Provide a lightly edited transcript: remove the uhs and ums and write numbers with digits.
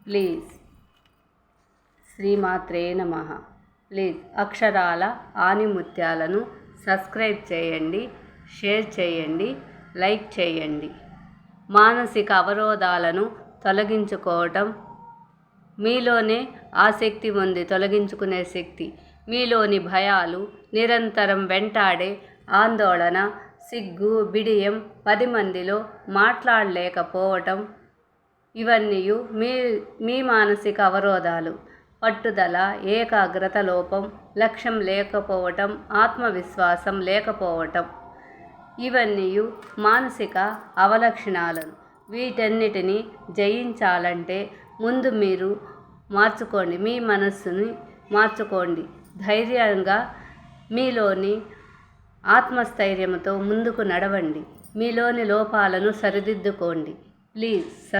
Please. శ్రీమాత్రే నమః. Please అక్షరాల ఆణిముత్యాలను సబ్స్క్రైబ్ చేయండి, షేర్ చేయండి, లైక్ చేయండి. మానసిక అవరోధాలను తొలగించుకోవటం మీలోనే ఆ శక్తి ఉంది, తొలగించుకునే శక్తి. మీలోని భయాలు, నిరంతరం వెంటాడే ఆందోళన, సిగ్గు, బిడియం, 10 మందిలో మాట్లాడలేకపోవటం, ఇవన్నీ మీ మానసిక అవరోధాలు. పట్టుదల, ఏకాగ్రత లోపం, లక్ష్యం లేకపోవటం, ఆత్మవిశ్వాసం లేకపోవటం, ఇవన్నీ మానసిక అవలక్షణాలను. వీటన్నిటిని జయించాలంటే ముందు మీరు మార్చుకోండి, మీ మనస్సుని మార్చుకోండి. ధైర్యంగా మీలోని ఆత్మస్థైర్యంతో ముందుకు నడవండి. మీలోని లోపాలను సరిదిద్దుకోండి. ప్లీజ్.